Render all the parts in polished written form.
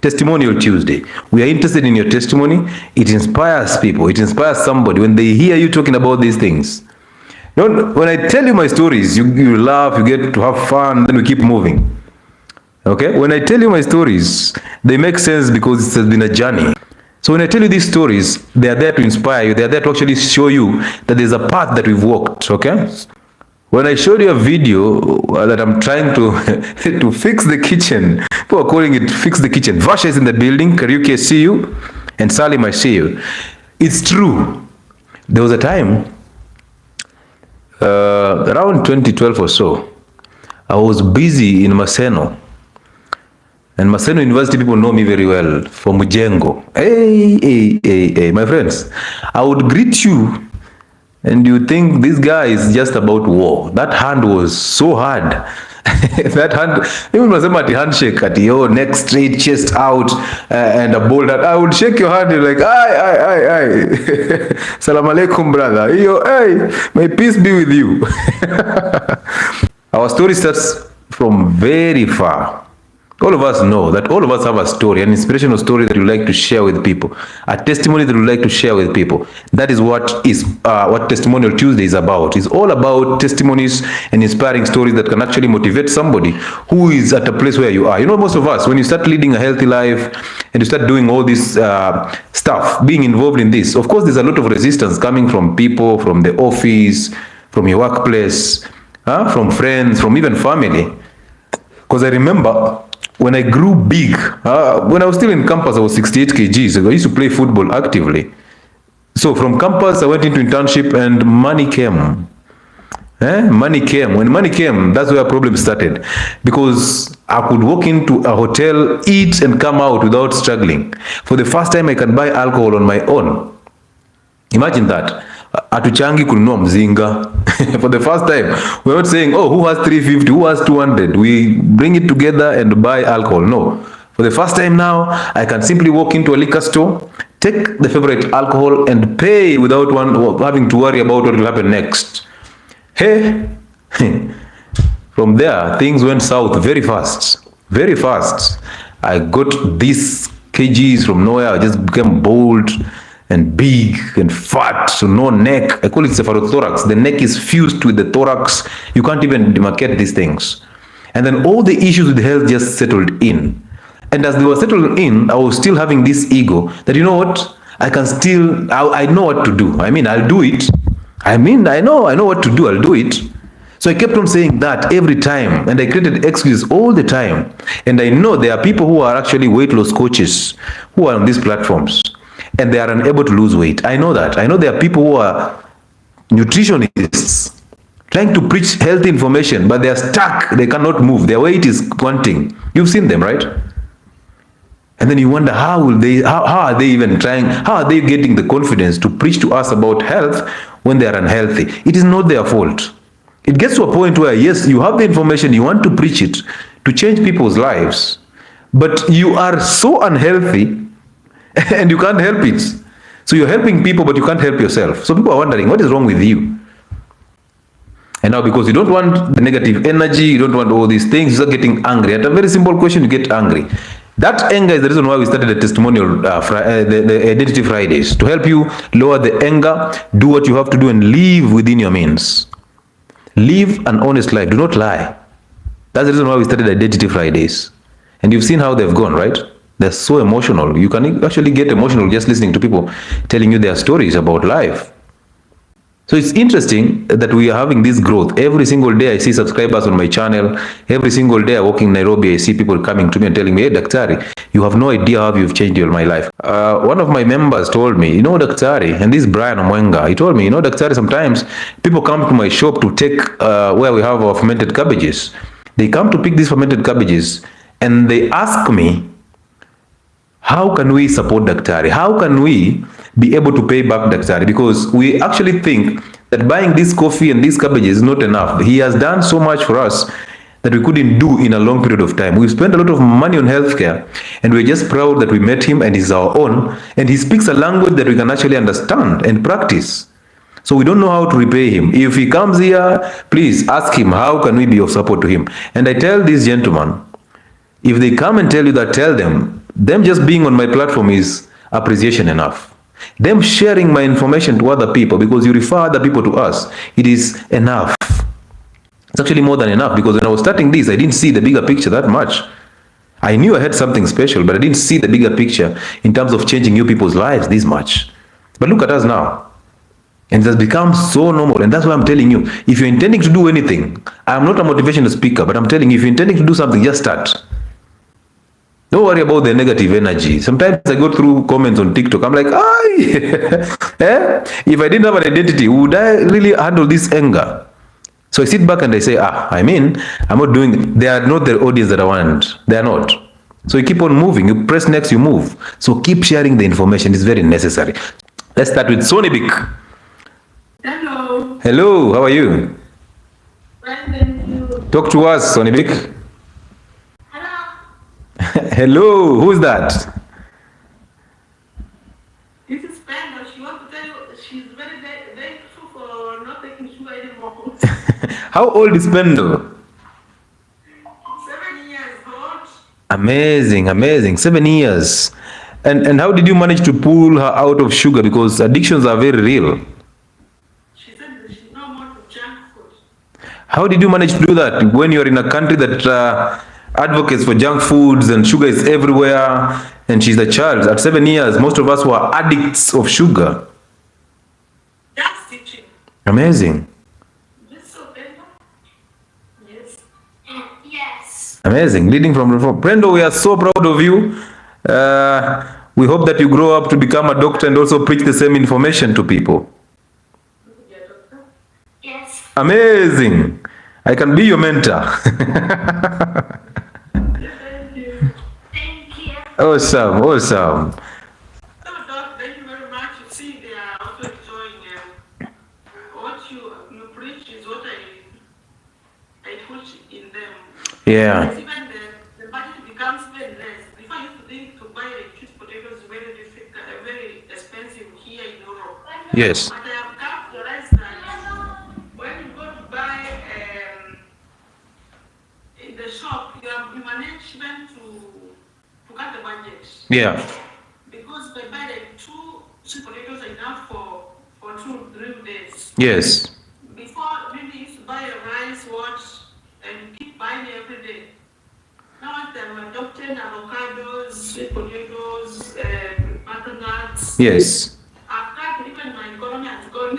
Testimonial Tuesday. We are interested in your testimony. It inspires people. It inspires somebody when they hear you talking about these things. When I tell you my stories, you laugh, you get to have fun, then we keep moving. Okay? When I tell you my stories, they make sense because it has been a journey. So when I tell you these stories, they are there to inspire you. They are there to actually show you that there's a path that we've walked. Okay? When I showed you a video that I'm trying to to fix the kitchen, people are calling it fix the kitchen. Vasha is in the building, Kariuki, I see you, and Salim, I see you. It's true. There was a time, around 2012 or so, I was busy in Maseno. And Maseno University people know me very well, from Mujengo. Hey, my friends, I would greet you and you think this guy is just about war. That hand was so hard. That hand, even wasema ati handshake, ati your neck straight, chest out, and a bold hand. I would shake your hand, you're like, aye. Salam alaikum, brother. Hey, may peace be with you. Our story starts from very far. All of us know that all of us have a story, an inspirational story that you like to share with people, a testimony that you like to share with people. That is what Testimonial Tuesday is about. It's all about testimonies and inspiring stories that can actually motivate somebody who is at a place where you are. You know, most of us, when you start leading a healthy life and you start doing all this stuff, being involved in this, of course, there's a lot of resistance coming from people, from the office, from your workplace, from friends, from even family. Because I remember when I grew big, when I was still in campus, I was 68 kgs. I used to play football actively. So from campus, I went into internship and money came. Money came. When money came, that's where problems started. Because I could walk into a hotel, eat and come out without struggling. For the first time, I can buy alcohol on my own. Imagine that. Atuchangi kununua mzinga. For the first time, we're not saying, oh, who has 350, who has 200. We bring it together and buy alcohol. No. For the first time now, I can simply walk into a liquor store, take the favorite alcohol and pay without having to worry about what will happen next. Hey, from there, things went south very fast. Very fast. I got these kgs from nowhere. I just became bold and big and fat, so no neck. I call it cephalothorax. The neck is fused with the thorax. You can't even demarcate these things. And then all the issues with health just settled in. And as they were settled in, I was still having this ego that, you know what, I know what to do. I mean, I'll do it. I know what to do. I'll do it. So I kept on saying that every time, and I created excuses all the time. And I know there are people who are actually weight loss coaches who are on these platforms, and they are unable to lose weight. I know that. I know there are people who are nutritionists trying to preach healthy information, but they are stuck. They cannot move. Their weight is quanting. You've seen them, right? And then you wonder, how are they even trying? How are they getting the confidence to preach to us about health when they are unhealthy? It is not their fault. It gets to a point where, yes, you have the information, you want to preach it to change people's lives, but you are so unhealthy and you can't help it. So you're helping people, but you can't help yourself. So people are wondering, what is wrong with you? And now, because you don't want the negative energy, you don't want all these things, you start getting angry. At a very simple question, you get angry. That anger is the reason why we started the testimonial, the Identity Fridays, to help you lower the anger, do what you have to do, and live within your means. Live an honest life. Do not lie. That's the reason why we started Identity Fridays. And you've seen how they've gone, right? They're so emotional. You can actually get emotional just listening to people telling you their stories about life. So it's interesting that we are having this growth. Every single day I see subscribers on my channel. Every single day I walk in Nairobi, I see people coming to me and telling me, hey, Daktari, you have no idea how you've changed my life. One of my members told me, you know, Daktari, and this is Brian Omwenga, he told me, you know, Daktari, sometimes people come to my shop to take where we have our fermented cabbages. They come to pick these fermented cabbages and they ask me, how can we support Daktari? How can we be able to pay back Daktari? Because we actually think that buying this coffee and these cabbages is not enough. He has done so much for us that we couldn't do in a long period of time. We've spent a lot of money on healthcare, and we're just proud that we met him and he's our own, and he speaks a language that we can actually understand and practice. So we don't know how to repay him. If he comes here, please ask him, how can we be of support to him? And I tell this gentleman, if they come and tell you that, tell them, Them just being on my platform is appreciation enough. Them sharing my information to other people, because you refer other people to us, it is enough. It's actually more than enough, because when I was starting this, I didn't see the bigger picture that much. I knew I had something special, but I didn't see the bigger picture in terms of changing new people's lives this much. But look at us now. And it has become so normal. And that's why I'm telling you, if you're intending to do anything, I'm not a motivational speaker, but I'm telling you, if you're intending to do something, just start. Don't worry about the negative energy. Sometimes I go through comments on TikTok. I'm like, if I didn't have an identity, would I really handle this anger? So I sit back and I say, I'm not doing it. They are not the audience that I want. They are not. So you keep on moving. You press next, you move. So keep sharing the information. It's very necessary. Let's start with Sonny Bick. Hello. Hello, how are you? Fine, thank you. Talk to us, Sonny Bick. Hello. Hello, who's that? This is Panda. She wants to tell you she's very, very, very true for not taking sugar anymore. How old is Pendo? 7 years old. Amazing, amazing. 7 years. And how did you manage to pull her out of sugar? Because addictions are very real. She said that she's no more to junk food. How did you manage to do that when you're in a country that advocates for junk foods and sugar is everywhere, and she's a child? At 7 years, most of us were addicts of sugar. Just teaching. Amazing. Yes, so Panda? Yes. Yes. Amazing. Leading from Brendo, we are so proud of you. We hope that you grow up to become a doctor and also preach the same information to people. Yes. Amazing. I can be your mentor. Thank you. Thank you. Awesome, awesome. So, Doc, thank you very much. You see, they are also enjoying what you preach is what I put in them. Yeah. Even the budget becomes very less. Before I used to think to buy a cheese potatoes very difficult, very expensive here in Europe. Yes. But I have come to realize that when you go to buy in the shop, you have management to cut the budget. Yeah. Because if I buy like 2 sweet potatoes are enough for 2-3 days. Yes. Before, maybe you used to buy a rice, and keep buying it every day. Now I'm adopting avocados, sweet potatoes, butternuts. Yes. After even my economy has gone,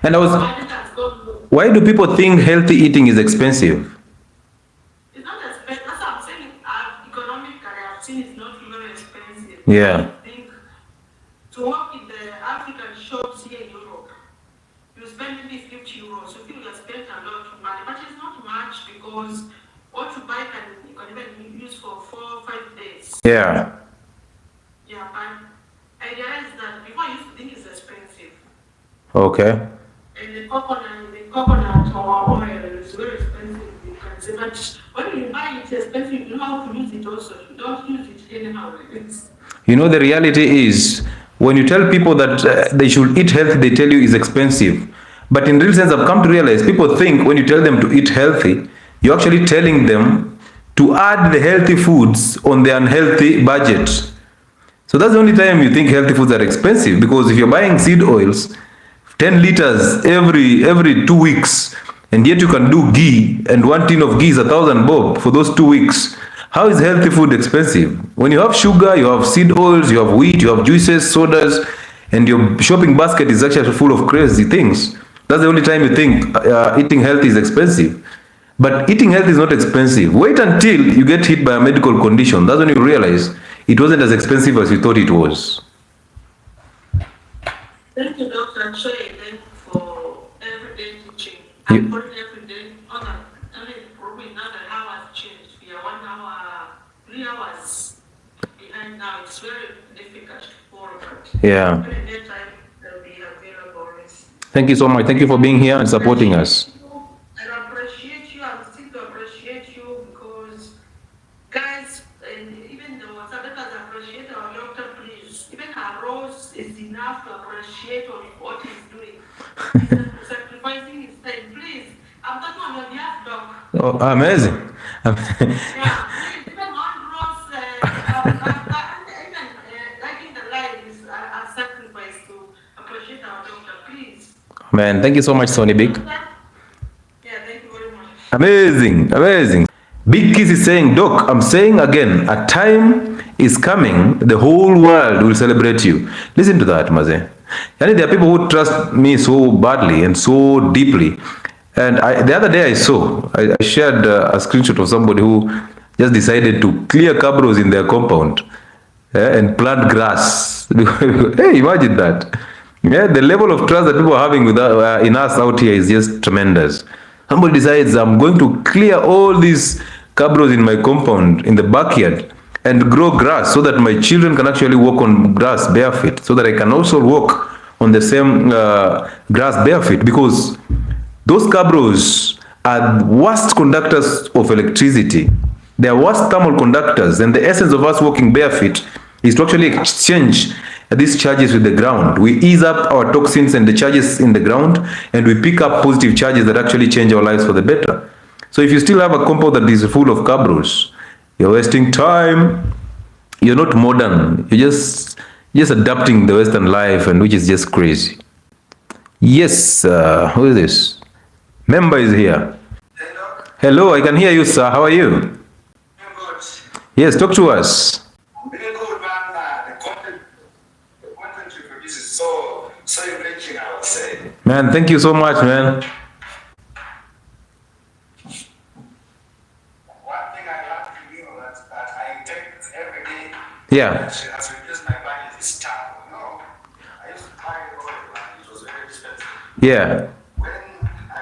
And I was. budget has gone low. Why do people think healthy eating is expensive? It's not expensive. That's what I'm saying. Economically, I've seen it's not very expensive. Yeah. I think to work in the African shops here in Europe, you spend maybe 50 euros. So people have spent a lot of money, but it's not much because what you buy you can even use for 4 or 5 days. Yeah. Yeah, but I realized that before I used to think it's expensive. Okay. And the coconut or oil is very expensive. You can say, but when you buy it expensive, you know how to use it also. You don't use it anyhow. You know, the reality is when you tell people that they should eat healthy, they tell you it's expensive. But in real sense, I've come to realize people think when you tell them to eat healthy, you're actually telling them to add the healthy foods on the unhealthy budget. So that's the only time you think healthy foods are expensive, because if you're buying seed oils, 10 liters every 2 weeks, and yet you can do ghee, and 1 tin of ghee is 1,000 bob for those 2 weeks. How is healthy food expensive? When you have sugar, you have seed oils, you have wheat, you have juices, sodas, and your shopping basket is actually full of crazy things. That's the only time you think eating healthy is expensive. But eating healthy is not expensive. Wait until you get hit by a medical condition. That's when you realize it wasn't as expensive as you thought it was. Thank you, Dr. Choi, for everyday teaching. I'm putting every day on probably now the hours changed. We are 1 hour, 3 hours behind now. It's very difficult to follow. Yeah. When the time will be available. Thank you so much. Thank you for being here and supporting us. I appreciate you. I'm still to appreciate you because, guys, and even the WhatsApp, let us appreciate our doctor, please. Even our rose is enough to appreciate what he's doing. He's sacrificing his time. Please, I'm talking on your behalf, doc. Oh, amazing. Yeah, please, even one rose, Man, thank you so much, Sonny Big. Yeah, thank you very much. Amazing, amazing. Big Kiss is saying, Doc, I'm saying again, a time is coming, the whole world will celebrate you. Listen to that, Maze. Yani, there are people who trust me so badly and so deeply. And the other day I shared a screenshot of somebody who just decided to clear cabros in their compound, and plant grass. Hey, imagine that. Yeah, the level of trust that people are having with in us out here is just tremendous. Somebody decides, I'm going to clear all these cabros in my compound in the backyard and grow grass so that my children can actually walk on grass barefoot, so that I can also walk on the same grass barefoot, because those cabros are worst conductors of electricity. They are worst thermal conductors, and the essence of us walking barefoot is to actually exchange these charges with the ground. We ease up our toxins and the charges in the ground, and we pick up positive charges that actually change our lives for the better. So if you still have a compound that is full of cabros, you're wasting time. You're not modern. You're just adapting the Western life, and which is just crazy. Yes, who is this? Member is here. Hello. Hello, I can hear you, sir. How are you? I'm good. Yes, talk to us. I'm really good, man. The content you produce is so enriching, I would say. Man, thank you so much, man. One thing I love to you that I take every day. Yeah. Has reduced my budget is time. I used to buy oil, and it was very expensive. Yeah. When I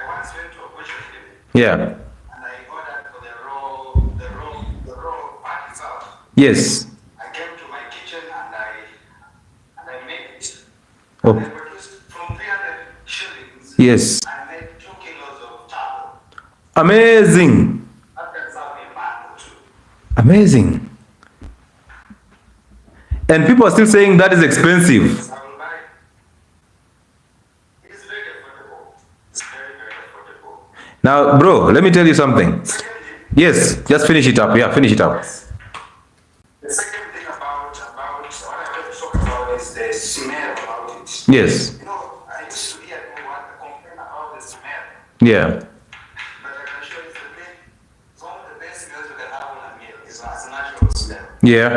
once went to a butcher here, Yeah. and I ordered for the raw part itself. Yes. I came to my kitchen and I made it. Oh. I produced from 300 shillings. Yes. I made 2 kilos of tallow. Amazing. That can serve a man or two. Amazing. And people are still saying that is expensive. I will buy. It is very affordable. It's very, very affordable. Now, bro, let me tell you something. Secondly, Yes, just finish it up. Yeah, finish it up. the second thing about what I want to talk about is the smell about it. Yes. I used to hear people want to complain about the smell, Yeah. but I can assure you it's one of the best smells you can have on a meal. It's a natural smell. Yeah.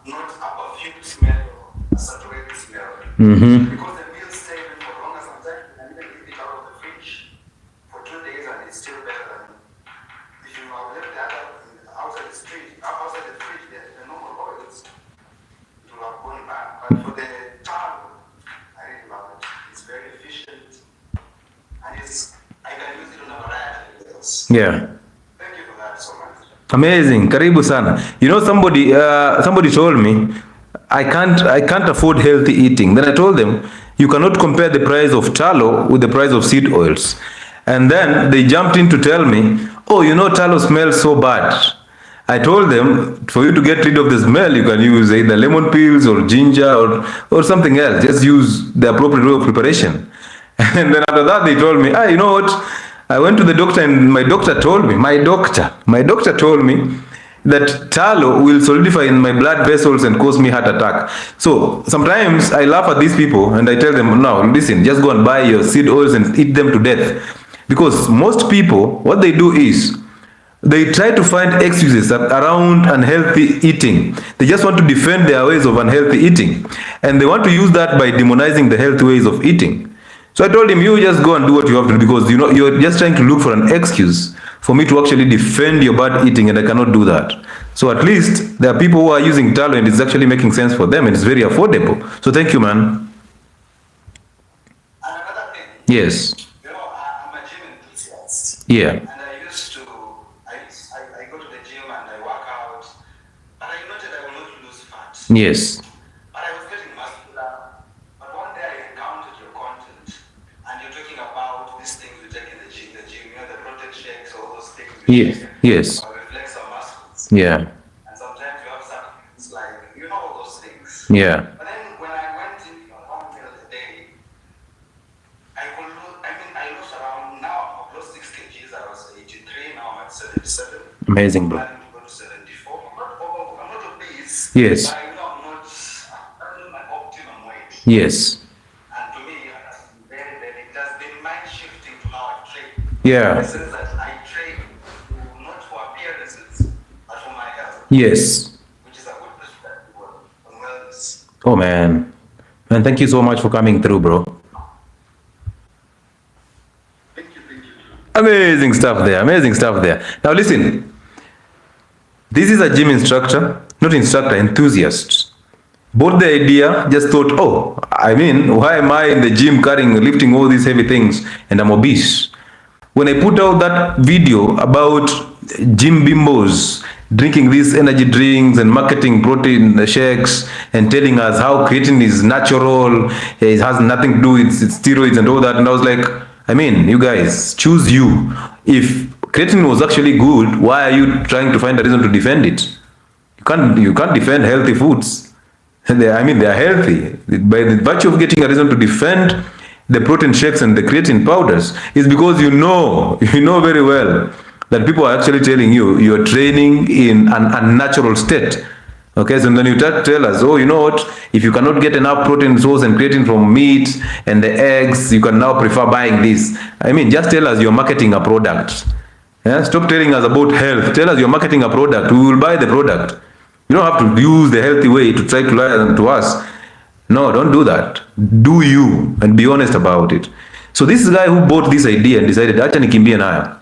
Not a perfumed smell or a saturated smell. Mm-hmm. Because the meal stays for longer, sometimes you can even leave it out of the fridge for 2 days and it's still better than if you have left that outside the fridge, the normal oils, it will have gone bad. But for the taro, I really love it. It's very efficient and I can use it on a variety of meals. Yeah. Thank you for that so much. Amazing. Karibu sana. You know, somebody told me I can't afford healthy eating. Then I told them, you cannot compare the price of tallow with the price of seed oils. And then they jumped in to tell me, oh, tallow smells so bad. I told them, for you to get rid of the smell, you can use either lemon peels or ginger or something else. Just use the appropriate way of preparation. And then after that, they told me, you know what? I went to the doctor, and my doctor told me that tallow will solidify in my blood vessels and cause me heart attack. So sometimes I laugh at these people and I tell them, no, listen, just go and buy your seed oils and eat them to death. Because most people, what they do is, they try to find excuses around unhealthy eating. They just want to defend their ways of unhealthy eating. And they want to use that by demonizing the healthy ways of eating. So I told him, you just go and do what you have to do, because you're just trying to look for an excuse for me to actually defend your bad eating, and I cannot do that. So at least there are people who are using tallow and it's actually making sense for them and it's very affordable. So thank you, man. And another thing, Yes. I'm a gym enthusiast. Yeah. And I used to, I go to the gym and I work out, and I noted I will not lose fat. Yes. But I was getting muscular. But one day I encountered your content, and you're talking about these things we take in the gym, the protein shakes, all those things we Yes. take. Yes. Or reflex our muscles. Yeah. And sometimes you have some things like, all those things. Yeah. But then when I went in one meal a day, I lost around, now I've lost 6 kgs. I was 83, now I'm at 77. Amazing, bro. I'm planning to go to 74. I'm not obese. Yes. But I'm not my optimum weight. Yes. And to me, it has been Yeah. In the sense that I train not for appearances, but for my health. Yes. Which is a good perspective on wellness. Oh man. Man, thank you so much for coming through, bro. Thank you. Amazing stuff there. Amazing stuff there. Now listen. This is a gym instructor, not instructor, enthusiast. Bought the idea, just thought, oh, I mean, why am I in the gym lifting all these heavy things and I'm obese? When I put out that video about gym bimbos drinking these energy drinks and marketing protein shakes and telling us how creatine is natural, it has nothing to do with steroids and all that, and I was like, I mean, you guys, choose you. If creatine was actually good, why are you trying to find a reason to defend it? You can't defend healthy foods. They are healthy. By the virtue of getting a reason to defend the protein shakes and the creatine powders is because you know very well that people are actually telling you you're training in an unnatural state. Okay, so then you tell us, oh, you know what? If you cannot get enough protein source and creatine from meat and the eggs, you can now prefer buying this. I mean, just tell us you're marketing a product. Yeah? Stop telling us about health. Tell us you're marketing a product. We will buy the product. You don't have to use the healthy way to try to lie to us. No, don't do that. Do you and be honest about it. So this guy who bought this idea and decided, acha nikimbie nayo.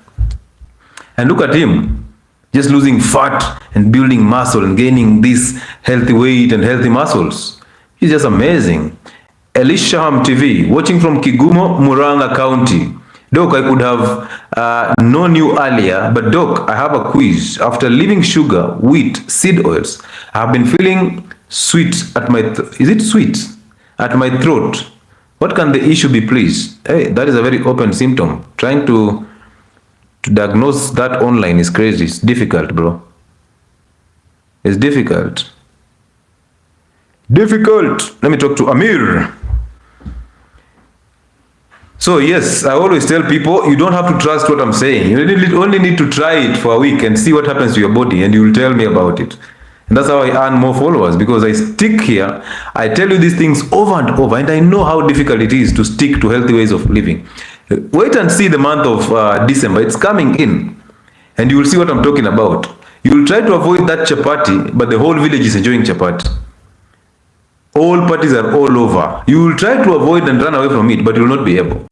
And look at him, just losing fat and building muscle and gaining this healthy weight and healthy muscles. He's just amazing. Elishaham TV, watching from Kigumo, Muranga County. Doc, I could have known you earlier, but Doc, I have a quiz. After leaving sugar, wheat, seed oils, I have been feeling sweet at my is it sweet at my throat. What can the issue be, please? Hey, that is a very open symptom. Trying to diagnose that online is crazy. It's difficult, bro. It's difficult. Let me talk to Amir. So yes, I always tell people, you don't have to trust what I'm saying. You only need to try it for a week and see what happens to your body, and you will tell me about it. And that's how I earn more followers, because I stick here. I tell you these things over and over, and I know how difficult it is to stick to healthy ways of living. Wait and see the month of December. It's coming in, and you will see what I'm talking about. You will try to avoid that chapati, but the whole village is enjoying chapati. All parties are all over. You will try to avoid and run away from it, but you will not be able.